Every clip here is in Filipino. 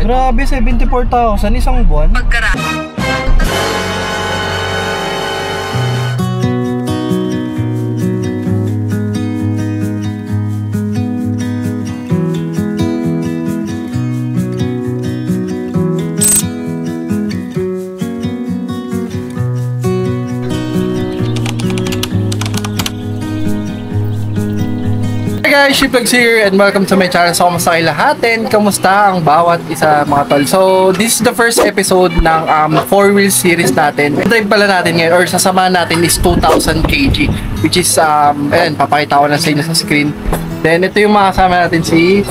Grabe, 74,000 isang buwan. Hey guys, Shiplogs here and welcome to my channel. So, kamusta kayo lahatin? Kamusta ang bawat isa mga tol? So, this is the first episode ng 4-wheel series natin. Ang drive pala natin ngayon or sasamahan natin is 2,000 kg, which is, ayan, papakita ko na sa inyo sa screen. Then, ito yung makasama natin si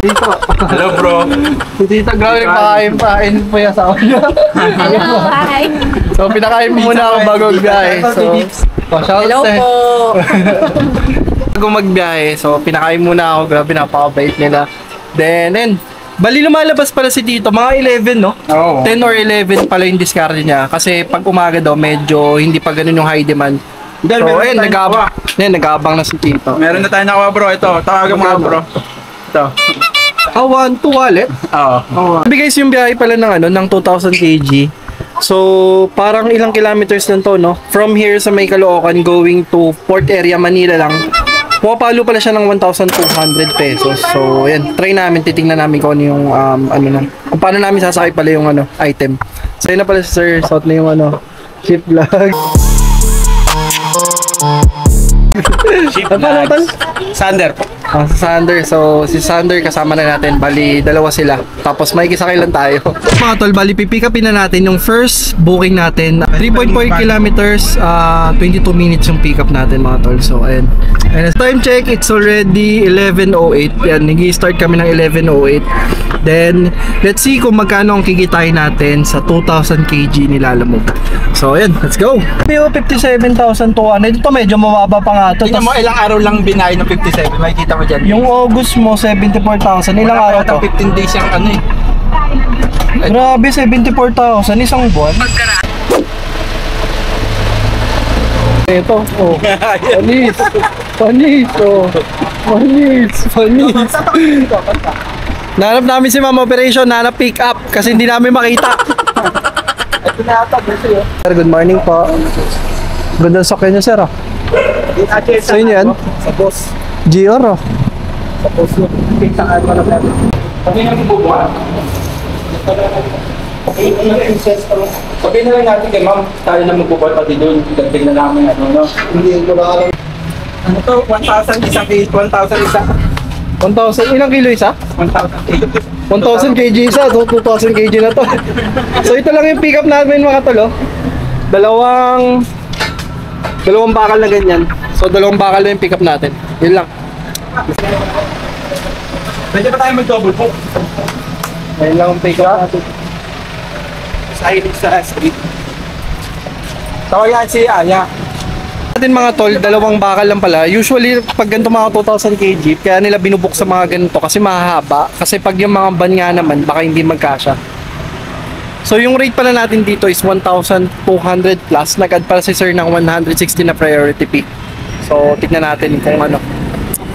Tito. Hello bro. Si Tito, grabe nagpakain po yung asawa niya. Hello, hi. So, pinakain mo muna ako bago magbiyahe. Hello po. Bago magbiyahe, so pinakain muna ako. Grabe, napakabait nila. Then, bali lumalabas pala si Tito, mga 11, no? Oo. 10 or 11 pala yung discard niya. Kasi pag umaga daw, medyo hindi pa ganun yung high demand. So, ayun, nag-aabang na si Tito. Meron na tayo nakuha bro. Ito, tawagan mo nga bro. Ito. One to wallet. Oo. Sabi guys, yung biyahe pala ng 2,000 kg. So, parang ilang kilometers lang to, no? From here sa May Caloocan going to Port Area, Manila lang. Pumapalo pala siya ng 1,200 pesos. So, ayan, try namin, titingnan namin kung ano yung, kung paano namin sasakay pala yung, item. So, yun na pala si sir, suot na yung, Shiplogs. Shiplogs. Sander po. Si Sander. So, si Sander kasama na natin. Bali, dalawa sila. Tapos may kisakay lang tayo. Mga tol, bali, pipick upin na natin yung first booking natin. 3.4 kilometers, 22 minutes yung pick up natin mga tol. So, ayan. And time check, it's already 11:08. Yan, nag-start kami ng 11:08. Then, let's see kung magkano ang kikitain natin sa 2,000 kg nilalamog. So, ayan, let's go. 57,200. Ito medyo mababa pa nga ito. Tingnan mo, ilang araw lang binahay ng 57. Makikita mo dyan. Yung August mo, 74,000. Ilang araw to? 15 days yung ano eh. Grabe, 74,000 isang buwan. Ito, oh. Panis. Panis, oh. Panis. Panis. Nahanap namin si Ma'am Operation, nahanap pick up kasi hindi namin makita. Ito na ata, sir. Good morning po. Ganda sa kanya, sir. So yun yan? Sa boss. GR, oh. Sa boss yun. Tingnan mo lang natin. Sabihin natin bubuha. Sabihin na lang natin kay ma'am, tayo na magbubuha pati doon. Dagdag na namin no? Hindi ko ba alam. Ano to? 1,000 isa. 1,000, ilang kilo isa? 1,000 kg isa, so 2,000 kg na to. So ito lang yung pick up namin mga tolo. Dalawang bakal na ganyan. So dalawang bakal na yung pick up natin. Yun lang. Pwede pa tayo mag-double po. Ayun lang ang pick up natin. Sa street. Tawagan si Aya. Natin mga tol, dalawang bakal lang pala. Usually pag ganito mga 2,000 kg, kaya nila binubuk sa mga ganito kasi mahahaba. Kasi pag yung mga van nga naman, baka hindi magkasya. So yung rate pala natin dito is 1,200 plus. Nag-add pala si sir ng 160 na priority pick. So tignan natin kung ano.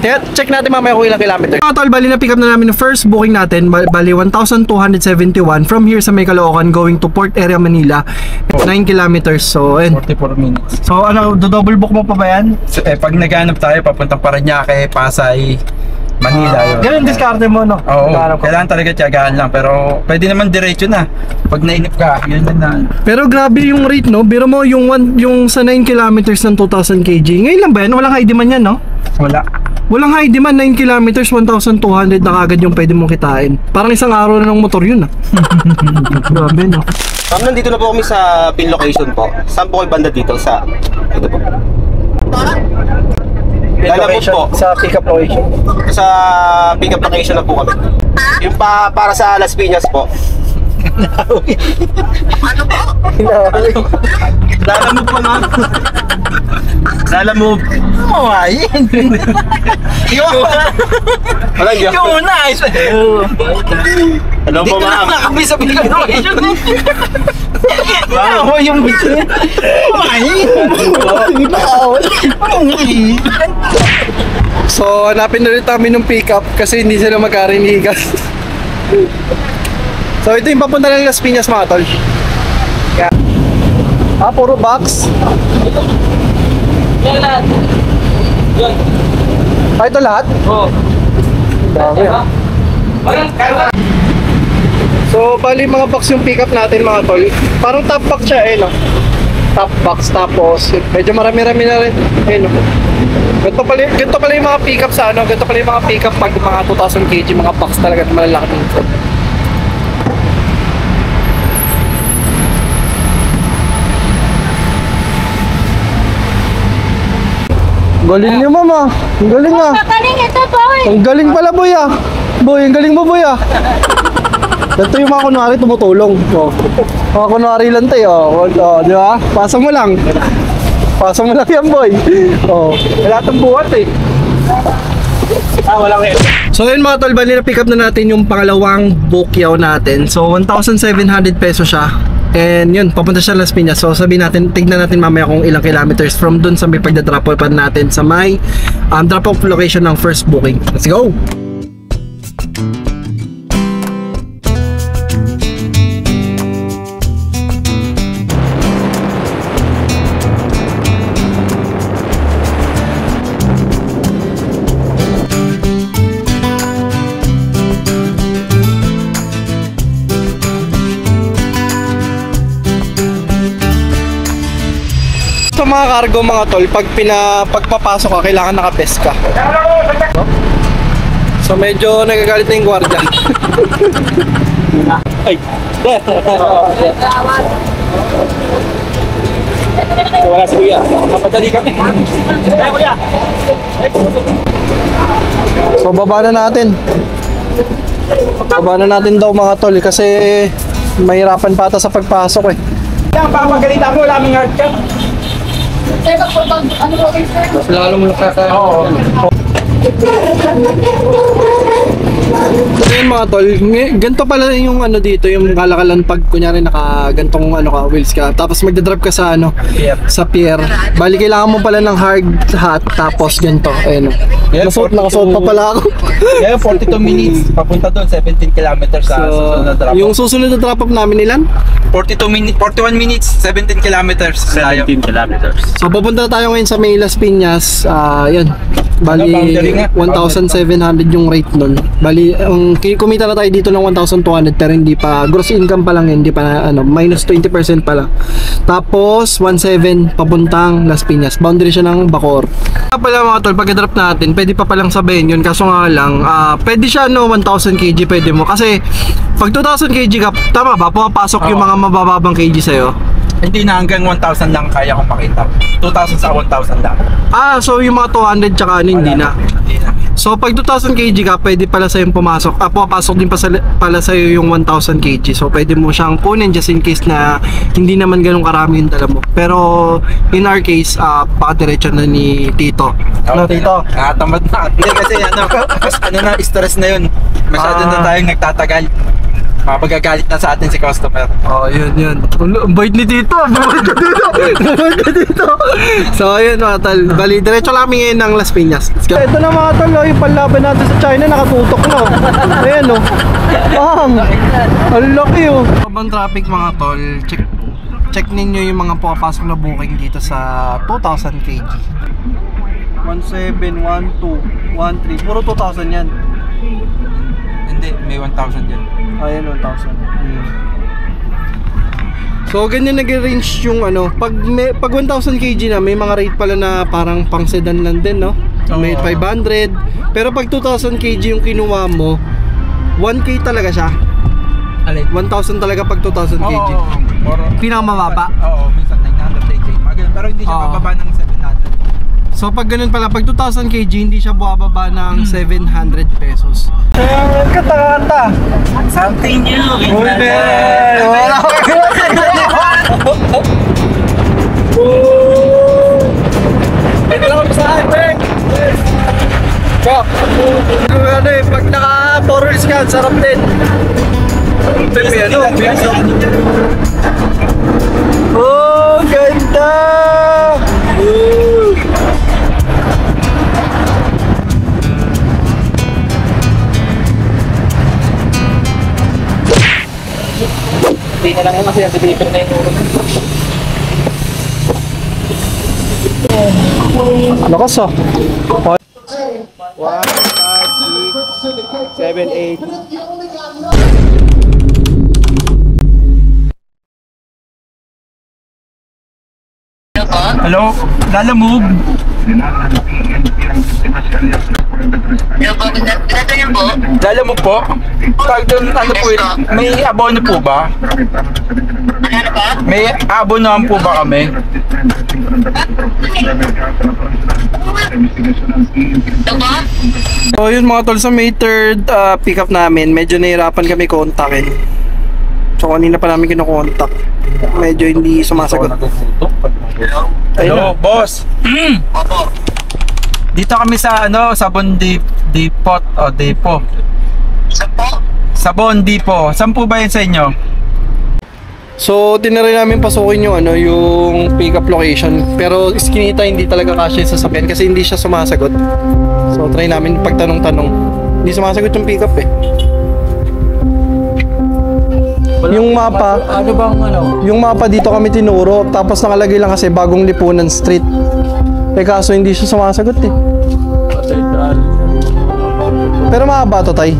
Kaya check natin mamaya kung ilang kilometer. Mga tol, bali na pick up na namin yung first booking natin. Bali 1,271 from here sa May Caloocan going to Port Area, Manila. 9 kilometers. So, 44 minutes. So, double book mo pa ba yan? So, pag naghanap tayo, papuntang Parañaque, Pasay, Manila yun. Ganun diskarte mo, no? Oo, kailangan talaga tiyagaan lang. Pero pwede naman diretso na. Pag nainip ka, yun na. Pero grabe yung rate, no? Biro mo yung sa 9 kilometers ng 2,000 kg. Ngayon lang ba yan? Walang high demand yan, no? Wala. Walang high demand, 9 kilometers, 1,200 na kagad yung pwede mong kitain. Parang isang araw na ng motor yun, ah. Grabe, no? Ma'am, nandito na po kami sa pin location po. Saan po kayo banda dito? Sa ito po. Lalabot po. Sa pick-up location. Sa pick-up location na po kami. Yung para sa Las Piñas po. Ano po? Lalamove po, ma'am. Lalamove. Mawain. Wala yun. Yung una. Hello po, ma'am. Nakakabay sa pick-up location. Wow. Yung mawain. So, hanapin ulit namin ng pickup kasi hindi sila magkarinigan. So, ito yung papunta ng Las Piñas mga tol. Puro box. Yan lahat. Yan. Ito lahat? Oo. Dami. So, bali mga box yung pickup natin mga tol. Parang top box siya no? Top box tapos medyo marami-rami na rin. No? Ganito pala yung mga pickup sa ano, ganito pala yung mga pickup pag mga 2,000 kg, mga box talaga at malalaki nito. Galing niyo mama. Ang galing ah. Magaling ito, boy. Ang galing pala boy ah. Boy, ang galing mo boy ah. Ito yung mga kunwari tumutulong. Oh. Mga kunwari lang tayo. Oh, di ba? Pasa mo lang. Pasa mo lang yan boy. Oh. Wala itong buhat eh. Walang eh. So yun mga tol, bali na pick up na natin yung pangalawang bukyaw natin. So 1,700 peso siya. And yun, papunta siya Las Piñas. So sabihin natin, tignan natin mamaya kung ilang kilometers from dun sa may pagda-drop off natin sa may drop off location ng first booking. Let's go! Sa mga cargo mga tol, pagpapasok ka, kailangan naka-vest ka. So medyo nagagalit na yung gwardiya. Ay! Wala si Kuya. Mapadali kami. Ay, Kuya. So baba na natin. Baba na natin daw mga tol kasi mahirapan pa ata sa pagpasok eh. Ang papagalitan mo, wala mong hard ka. Mas lalo mo nakaka... Oo. So yun mga tol, ganito pala yung ano dito, yung kalakalan pag kunyari naka gantong ano ka, wheels ka, tapos magdadrive ka sa ano, sa pier. Bali kailangan mo pala ng hard hat, tapos ganito, ayun. Nakasuot pa pala ako. Yeah, 42 minutes. Papunta doon, 17 kilometers sa susunod na drop. Yung susunod na drop off namin ilan? 41 minutes, 17 kilometers. 17 kilometers. So pupunta tayo ngayon sa may Las Piñas, yun. Bali, boundary nga. 1,700 yung rate nun. Bali, kumita na tayo dito ng 1,200 pero hindi pa, gross income pa lang yun, hindi pa ano, minus 20% pa lang. Tapos, 1,700 papuntang Las Piñas. Boundary siya ng Bacoor. Kaya pala mga tol, pag-drop natin, pwede pa palang sabihin yun, kaso nga lang, pwede siya no, 1,000 kg pwede mo. Kasi, pag 2,000 kg ka, tama ba, pumapasok yung mga mabababang kg sa'yo? Hindi na hanggang 1,000 lang kaya kong makita. 2,000 sa 1,000 lang. So yung mga 200 tsaka ano, hindi na. Hindi na. So pag 2,000 kg ka, pwede pala sa'yo pumasok. Pumapasok din pala sa'yo yung 1,000 kg. So pwede mo siyang kunin just in case na hindi naman ganun karami yung dala mo. Pero in our case, pakadiretso na ni Tito. No, Tito? Tamad na. Hindi kasi ano na, stress na yun. Masyado na tayong nagtatagal. Mapagagalit na sa atin si customer. Oh, yun. Ang bait ni Tito. Dito. So, yun mga tol. Bali, diretso lang kami ngayon ng Las Piñas. Ito na mga tol, yung panlaban natin sa China, nakatutok na. Ayan o. Bang! Ang laki o. Habang traffic mga tol, check ninyo yung mga pumapasok na booking dito sa 2,000 kg. 17, 12, 13. Puro 2,000 yan. Hindi, may 1,000 yan. Ayan, 1,000. So, ganyan nag-range yung ano. Pag 1,000 kg na, may mga rate pala na parang pang sedan lang din, no? May 500. Pero pag 2,000 kg yung kinuha mo, 1K talaga siya. Alin? 1,000 talaga pag 2,000 kg. Pinakamababa. Oo, minsan 900 kg. Pero hindi siya bababa ng 700. So pag ganun pala, pag 2,000 kg, hindi siya bumababa ng 700 pesos. Kata-kata! Something new! Ito lang kami sa hyper! Chok! Ano eh, pag naka-4 wheels ka, sarap din. Oh, ganda! Hindi na lang kasi deliver na yung Lakas ah. 1, 5, 6, 7, 8. Hello? Lalamove? Lalamove po? Pag doon, ano po yun? May abono po ba? May abonohan po ba kami? So yun mga tol, sa May 3rd pick up namin, medyo nahirapan kami kontakin. So kanina pa namin kinukontak. Medyo hindi sumasagot. Hello, boss. Dito kami sa ano, Sabon Depot o Depo. Sabon Depot. Saan po ba yun sa inyo? So tinry namin pasukin yung ano, yung pick up location. Pero iskinita hindi talaga kasya sa sasakyan kasi hindi siya sumasagot. So try namin pagtanong-tanong. Hindi sumasagot yung pick up eh. Yung mapa, Ano bang ano? yung mapa dito kami tinuro, tapos nakalagay lang kasi Bagong Lipunan Street. Eh kaso hindi siya sumasagot eh. Pero mahaba to, tay.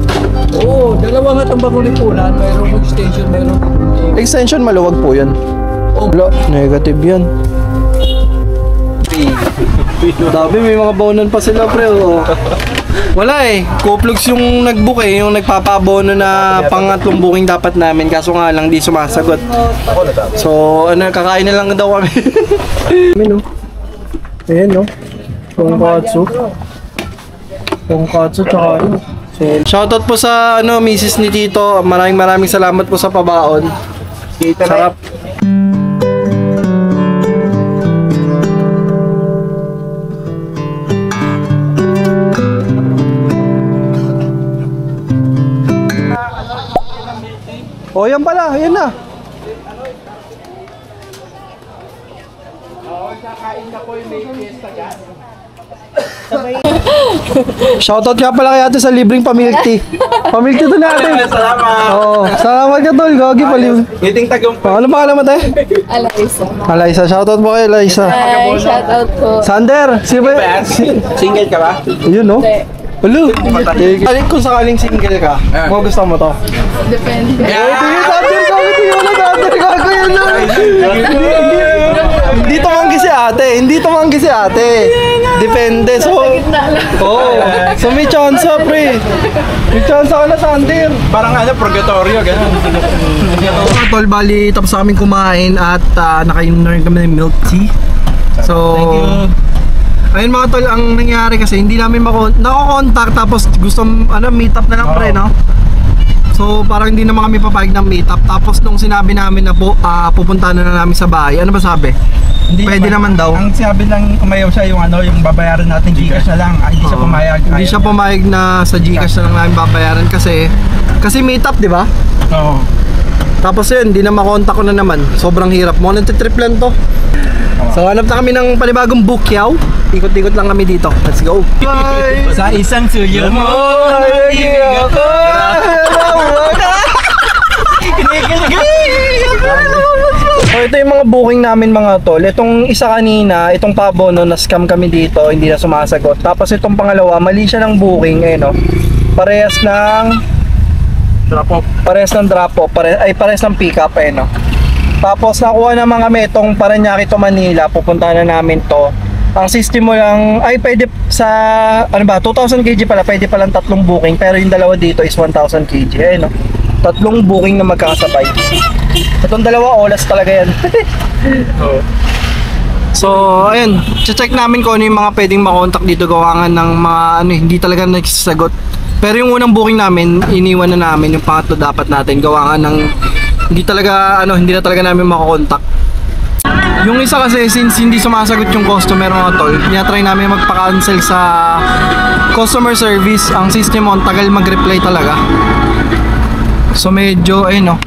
Oo, dalawa nga itong Bagong Lipunan. Mayroong extension, mayroong... Extension maluwag po yan. Wala, negative yan. Dami, may mga bonan pa sila pre. Oh. Wala eh, Kuplugs yung nag-book eh, yung nagpapabono na pangatlong booking dapat namin, kaso nga lang di sumasagot. So ano, kakain na lang daw kami. Ayan o. Ayan o. Tonkatsu. Tonkatsu tsaka ano. So, shoutout po sa ano, misis ni Tito. Maraming salamat po sa pabaon. Sarap. Oh, yan pala, yan na. Shoutout nga pala kay ate sa libreng pamilk tea. Pamilk tea to na ate. Salamat! Oo, salamat ka tol, Gogi paliw. Meeting tagong Ano pangalan mo tayo? Alaisa. Alaisa, shoutout po kay Alaisa. Hi, shoutout po. Sander, si ba? Single ka ba? Yun no? Hindi. Hello. Kung sakaling single ka, mo gusto mo to? Depende. Tingin Sander, Gogi, tingin mo na Sander, Gogi yun na. Hindi tumanggi si ate, hindi tumanggi si ate. Depende, so... Oo, so may chance pre. May chance ka na Sander. Parang ano, purgatorio, gano'n. Mga tol, bali tapos kami kumain at nakainom na rin kami ng milk tea. So, ayun mga tol, ang nangyari kasi hindi namin nako-contact tapos gusto ano, meet up na lang pre, no? So, parang hindi naman kami papayag ng meet up. Tapos nung sinabi namin na pupunta na namin sa bahay, ano ba sabi? Pwede naman daw. Ang sabi lang umayaw siya yung ano, yung babayaran natin Gcash na lang. Hindi siya pumayag. Hindi siya pumayag na sa Gcash na lang namin babayaran kasi meet up, di ba? Oo. Tapos yun, hindi na makontak ko na naman. Sobrang hirap mo. Nagtitrip lang to. So hanap na kami ng panibagong bukyaw. Ikot-ikot lang kami dito. Let's go. Bye! Sa isang suyo mo, nagiging ako. So ito yung mga booking namin mga tol. Itong isa kanina, itong pabono, na-scam kami dito, hindi na sumasagot. Tapos itong pangalawa, mali siya ng booking, eh no. Parehas ng drop-off. Parehas ng drop-off, parehas ng pick-up, eh no. Tapos nakuha naman kami itong Parañaque to Manila, pupuntahan na namin to. Ang system mo lang, ay pwede sa, ano ba, 2,000 kg pala, pwede palang tatlong booking, pero yung dalawa dito is 1,000 kg, eh no. Tatlong booking na magkakasabay. Itong dalawa, olas talaga yan. So, ayun, check namin kung ano yung mga pwedeng makontak dito, gawangan ng mga, ano, hindi talaga nagsasagot. Pero yung unang booking namin, iniwan na namin, yung pangatlo dapat natin, gawangan ng, hindi na talaga namin makakontak. Yung isa kasi, since hindi sumasagot yung customer mga tol, tinatry namin magpa-cancel sa customer service. Ang system mo, tagal mag-reply talaga. So medyo, ayun no.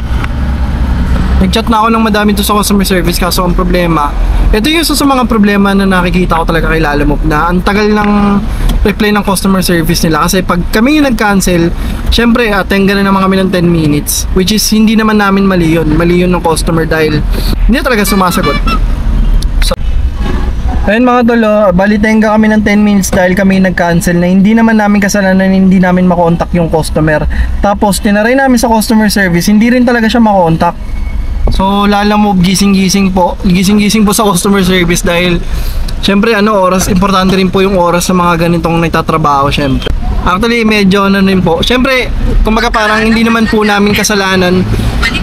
Nag-chat na ako ng madami to sa customer service kaso ang problema. Ito yung isa sa mga problema na nakikita ko talaga kay Lalamove na ang tagal ng reply ng customer service nila kasi pag kami yung nag-cancel, syempre attengan na naman kami ng 10 minutes which is hindi naman namin mali yun ng customer dahil hindi talaga sumasagot. Ayun mga tolo, balitenga kami ng 10 minutes dahil kami nag-cancel na hindi naman namin kasalanan, hindi namin makontak yung customer. Tapos tinaray namin sa customer service, hindi rin talaga siya makontak. So Lalamove, gising-gising po sa customer service dahil syempre oras, importante rin po yung oras sa mga ganitong nagtatrabaho syempre. Actually medyo rin po. Syempre, kumbaga parang hindi naman po namin kasalanan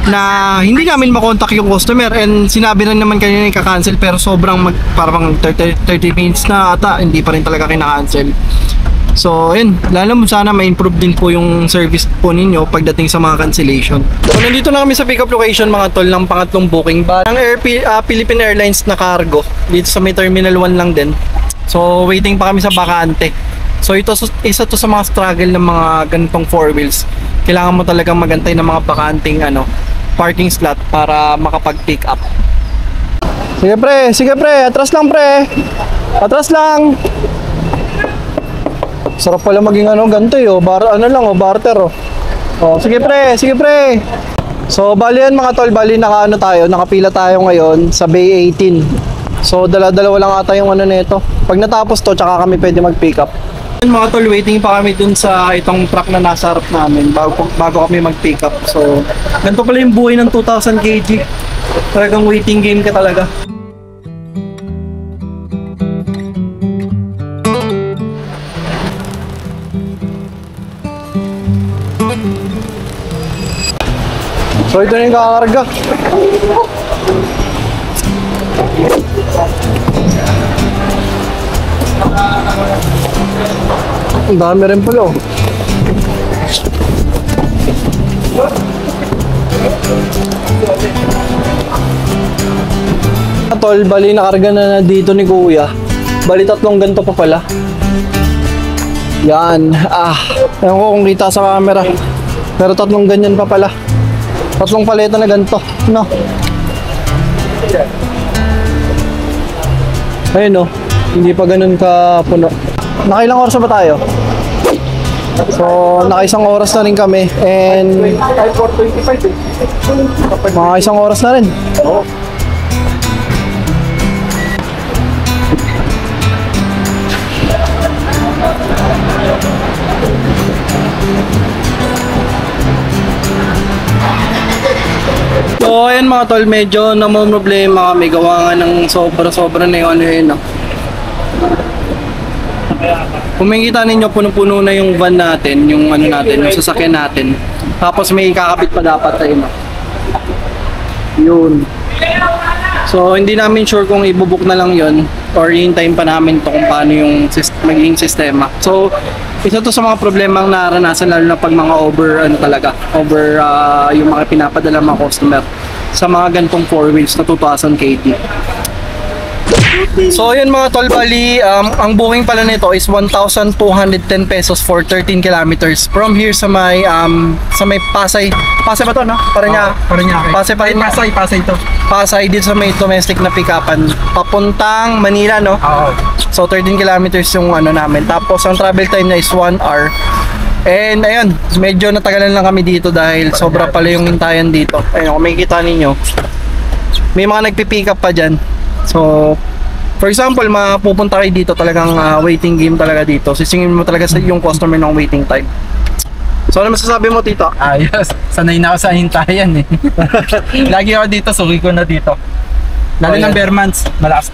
na hindi namin makontak yung customer and sinabi rin naman kanina i-cancel pero sobrang parang 30 minutes na ata hindi pa rin talaga kina-cancel. So yun, lalo mo sana ma-improve din po yung service po ninyo pagdating sa mga cancellation. So nandito na kami sa pick up location mga tol ng pangatlong booking ba ng Philippine Airlines na cargo dito sa may Terminal 1 lang din. So waiting pa kami sa bakante. So ito isa to sa mga struggle ng mga ganitong four wheels. Kailangan mo talagang magantay ng mga bakanting parking slot para makapag-pick up. Sige pre, atras lang pre. Atras lang. Sarap pala maging ganito barter Oh, sige pre. So bali yan mga tol, nakapila tayo ngayon sa Bay 18. So dala-dalawa lang ata yung nito. Pag natapos to, tsaka kami pwede mag-pick up. Mga tol, waiting pa kami dun sa itong truck na nasa harap namin bago kami mag-pick up. So, ganito pala yung buhay ng 2,000 kg. Talagang waiting game ka talaga. So, ito na yung kakarga. Ang dami rin pala Tol, bali nakarga na dito ni Kuya. Bali 3 ganito pa pala. Yan. Ewan ko kung kita sa camera. Pero 3 ganyan pa pala. 3 paleta na ganito. No? Ayun hindi pa ganun ka puno. Nakailang oras na ba tayo? So, nakaisang oras na rin kami and mga isang oras na rin. So, ayan mga tol, medyo namomroblema kami. Gawa nga ng sobra-sobra na yung Kung makikita ninyo, puno-puno na yung van natin, yung yung sasakyan natin. Tapos may kakapit pa dapat tayo. Yun. So, hindi namin sure kung ibubook na lang yun or hintayin pa namin to kung paano yung magiging sistema. So, isa to sa mga problemang naranasan lalo na pag mga over yung mga pinapadala mga customer sa mga gantong 4 wheels na 2,000 kg. So yun mga tol, bali ang booking pala nito is 1,210 pesos for 13 kilometers from here sa may Pasay ba to, no? Paranaque. Pasay to. Pasay dito sa may domestic na pick-upan papuntang Manila, no? So 13 kilometers yung namin. Tapos ang travel time niya is 1 hour. And ayun, medyo natagalan lang kami dito dahil sobra pala yung hintayan dito. Ayun, kung makikita ninyo, may mga nagpi-pick up pa dyan. So for example, mapupunta kayo dito, talagang waiting game talaga dito. Sisingin mo talaga yung customer ng waiting time. So ano masasabi mo, Tito? Ayos, sanay na ako sa hintayan Lagi ako dito, suki ko na dito. Lalo ng Bermans, malakas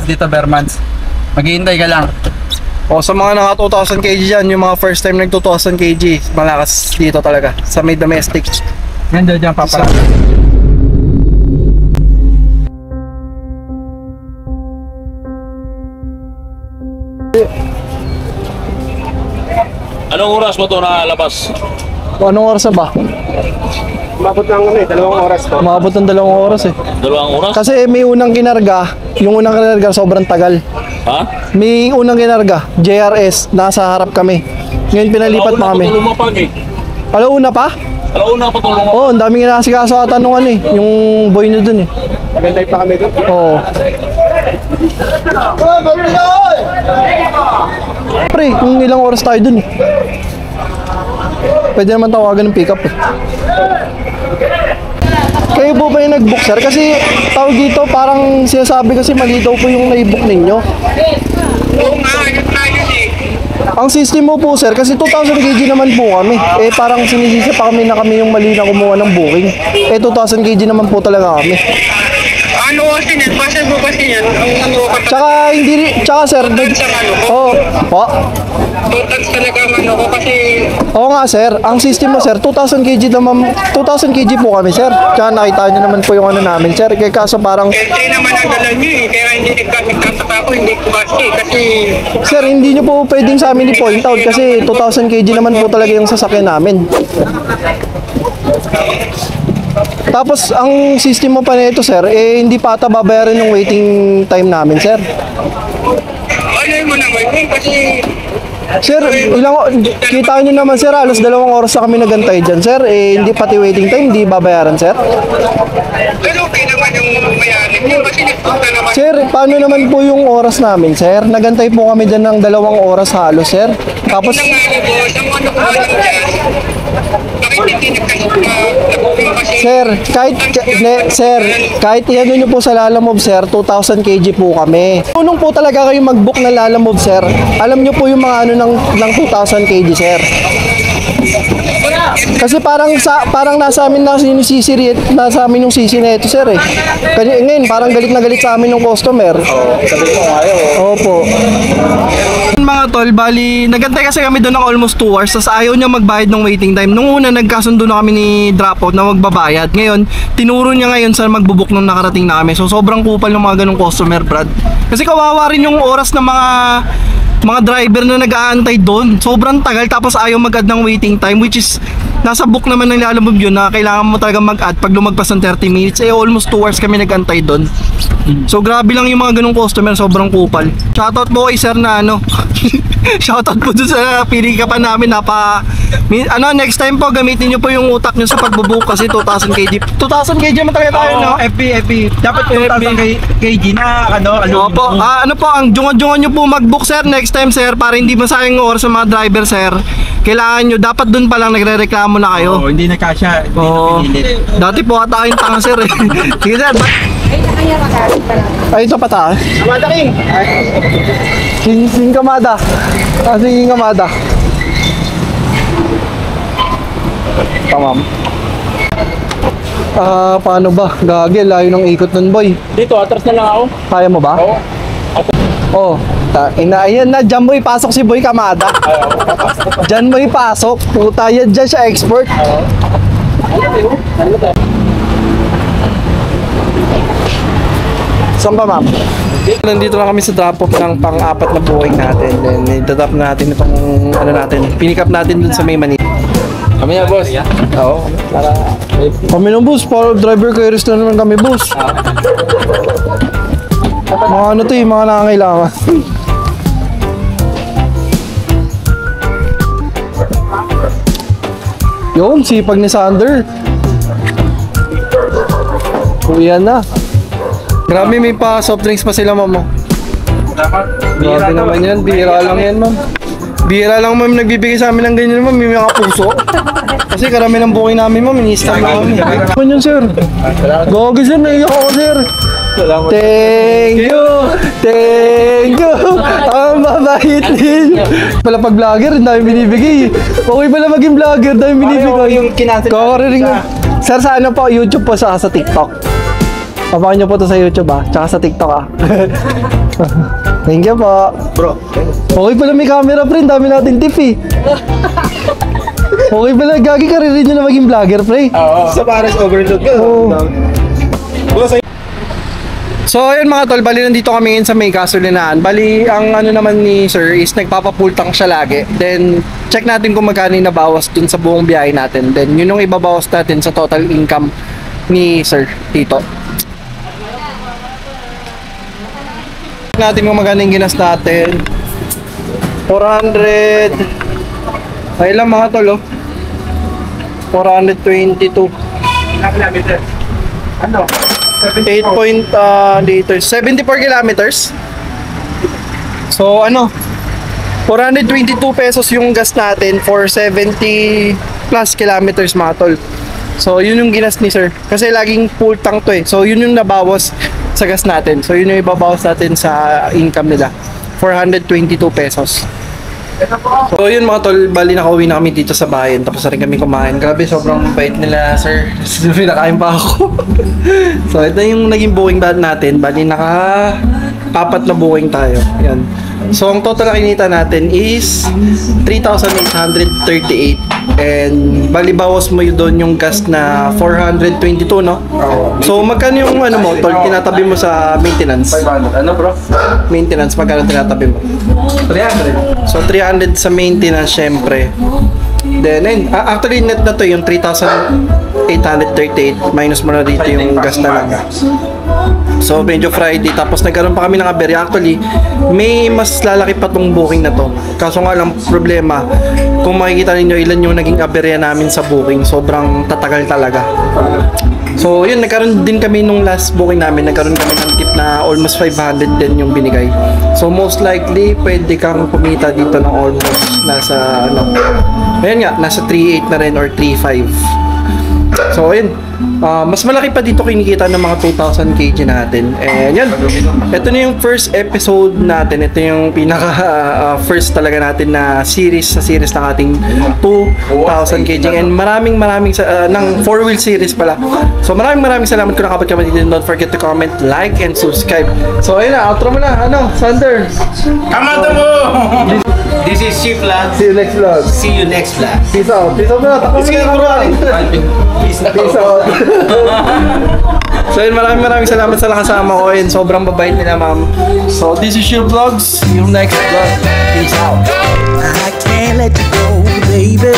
dito Bermans. Maghihintay ka lang. Sa mga naka 2,000 kg dyan, yung mga first time nag 2,000 kg, malakas dito talaga, sa may domestic. Yan dyan papala. Anong oras mo ito nalabas? Anong oras na ba? Umabot ng 2 oras to. Umabot ng 2 oras 2 oras? Kasi may unang kinarga, yung unang kinarga sobrang tagal. Ha? May unang kinarga, JRS, nasa harap kami. Ngayon pinalipat pa kami. Lumapag Alauna pa? Alauna pa tulong mo. Oo, ang daming inasikaso ata nung ano eh. Yung boy nyo dun eh. Nag-live pa kami doon. Oo. Pre, kung ilang oras tayo dun eh. Pwede naman tawagan ng pick up eh. Kayo po ba yung nag-book sir? Kasi tawag dito parang sinasabi kasi mali daw po yung na-book ninyo. Oo nga, yun na yun eh. Ang system mo po sir, kasi 2,000 kg naman po kami. Eh parang sinisisi pa kami na kami yung mali na kumuha ng booking. Eh 2,000 kg naman po talaga kami. Ano kasi yan? Basta po kasi yan. Ang ano ko Tsaka hindi tsaka sir, oh, po. total talaga ang ano ko kasi Oo nga sir, ang system mo sir, 2,000 kg naman, 2,000 kg po kami sir. Tsaka nakita nyo naman po yung ano namin sir. Kaya kaso parang, LT naman ang dala nyo eh. Kaya hindi nagtataka ako, hindi ko kasi sir hindi nyo po pwedeng sa amin i-point out kasi 2,000 kg naman po talaga yung sasakyan namin. Tapos ang system mo pa nito sir, eh hindi pa ata babayaran yung waiting time namin sir. ano mo naman yun kasi Sir, kita nyo naman sir, alos 2 oras na kami nagantay dyan sir. Eh hindi pati waiting time, hindi babayaran sir. pero okay naman yung bayaran nyo kasi nagpunta naman. Sir, paano naman po yung oras namin sir? Nagantay po kami dyan ng 2 oras halos sir. Tapos, Ang nga boss, ang ano ko ba yung gas? Bakit hindi nagkasuka? Kasi sir, kahit ano nyo po sa Lalamove sir, 2,000 kg po kami. Unong po talaga kayo mag-book ng Lalamove sir, alam nyo po yung mga ano ng 2,000 kg sir. Kasi parang nasa amin na yung sisi, nasa amin yung sisi na ito sir eh. Ngayon parang galit na galit sa amin yung customer. Opo. Mga tol, bali, nagantay kasi kami doon ng almost 2 hours, tapos ayaw niya magbayad ng waiting time. Nung una, nagkasundo na kami ni Dropout na magbabayad. Ngayon, tinuro niya ngayon sa magbubuk nung nakarating na kami. So, sobrang kupal ng mga ganong customer, Brad. Kasi kawawa rin yung oras ng mga driver na nag-aantay doon. Sobrang tagal, tapos ayaw mag-add ng waiting time, which is nasa book naman ng Lalamove yun na kailangan mo talaga mag-add pag lumagpas ng 30 minutes. Eh, almost 2 hours kami nag-antay doon. So, grabe lang yung mga ganong customer, sobrang kupal. Shoutout po kay sir na ano. Shoutout po dun sa pinikapan namin. Next time po, gamitin nyo po yung utak nyo sa pagbubook kasi 2,000 kg. 2,000 kg naman talaga tayo, no? FB. Dapat 2,000 kg na, Opo, ano po, ang jungan-jungan nyo po mag-book sir next time sir para hindi masayang yung oras sa mga driver sir. Kailangan nyo, dapat dun pa lang nagre-reklamo na kayo. Oo, hindi na kasya, hindi Oo. na pinilit. Dati po ata kayong tanga sir eh. Sige sir, ay ito pa ta. Amanda King! Sing Kamada. Sing Kamada. Tamam. Paano ba? Gagi, layo ng ikot nun boy. Dito, atras na lang ako. Kaya mo ba? Oo. Oh, ayan na, dyan mo ipasok si Boy Kamada. Dyan mo ipasok. Puta yan, dyan siya expert. Saan ba ma'am? Nandito na kami sa drop-off ng pang-apat na booking natin. Then, i-drop na natin itong, ano natin, pinikap natin dun sa may Manila. Kami na, boss. Oo. Kami ng bus, para driver carriers na naman kami, bus. Mga ano to mga nangangailangan. Yun, sipag ni Sander. Uwian na. Grabe, may pa soft drinks pa sila, ma'am. Grabe naman yan, bihira lang yan, ma'am. Bihira lang, ma'am, nagbibigay sa amin ng ganyan, ma'am, may mga puso. Kasi karami ng booking namin, ma'am, ini-stop na kami. Ano yun, sir? Gogi, sir, naiyak ako, sir. Thank you. Ang mabait din. Pala pag vlogger, dami binibigay. Okay pala maging vlogger, dami binibigay. Yung kinansel. Kakaring. Sir, sa ano po? YouTube po sa TikTok. Papakan nyo po to sa YouTube tsaka sa TikTok Thank you po. Bro, Okay pala may camera pre, dami natin tip eh. Okay pala, gagi ka rin nyo na maging vlogger pre. sa Paris overload ka. Oo. Boss, So ayun mga tol, bali nandito kami ngayon sa may gasolinahan. Bali ang ano naman ni sir is nagpapapul tank siya lagi. Then check natin kung magkano yung nabawas dun sa buong biyahe natin. Then yun yung ibabawas natin sa total income ni sir dito. Check natin kung magkano yung ginas natin. 400. Ay lang mga tol 422. Ano? 8 liters. 74 kilometers. So, 422 pesos yung gas natin for 70 plus kilometers mga tol. So, yun yung ginas ni sir. Kasi laging full tank to eh. So, yun yung nabawas sa gas natin. So, yun yung ibabawas natin sa income nila. 422 pesos. So, yun mga tol. Bali, nakauwi na kami dito sa bayan. Tapos na rin kami kumain. Grabe, sobrang bait nila, sir. Pinakain pa ako. So, ito yung naging booking natin. Bali, naka-apat na booking tayo. Yan. So, ang total na kinita natin is 3,838. And bali bawas mo yun doon yung gas na 422, no? So, magkano yung mo, tol, tinatabi mo sa maintenance? 500. Ano bro? Maintenance, magkano tinatabi mo? 300. So, 300 sa maintenance, syempre. Then, actually, net na to yung 3,838. Minus mo na dito yung gas na lang. So, medyo Friday. Tapos, nagkaroon pa kami ng aberya. Actually, may mas lalaki pa tong booking na to. Kaso nga lang, problema, kung makikita ninyo ilan yung naging aberya namin sa booking, sobrang tatagal talaga. So, yun, nagkaroon din kami nung last booking namin. Nagkaroon kami ng tip na almost 500 din yung binigay. So, most likely, pwede kang kumita dito ng almost nasa, ayun nga, nasa 3.8 na rin or 3.5. So, ayun. Mas malaki pa dito kinikita ng mga 2,000 kg natin. And yan. Ito na yung first episode natin. Ito yung pinaka first talaga natin na series sa series ng ating 2,000 kg. And maraming ng 4-wheel series pala. So maraming salamat kung nakapag kami dito. Don't forget to comment, like, and subscribe. So ayun na. Outro mo na. Sander? Kamado mo! This is Chief Vlog. See you next vlog. See you next vlog. Peace out. Peace out na. Takbo mo na. Peace out. Peace out. So yun, maraming salamat sa nakasama ko and sobrang babait nila, ma'am. So this is your vlogs. Yung next vlog. Peace out. I can't let you go, baby.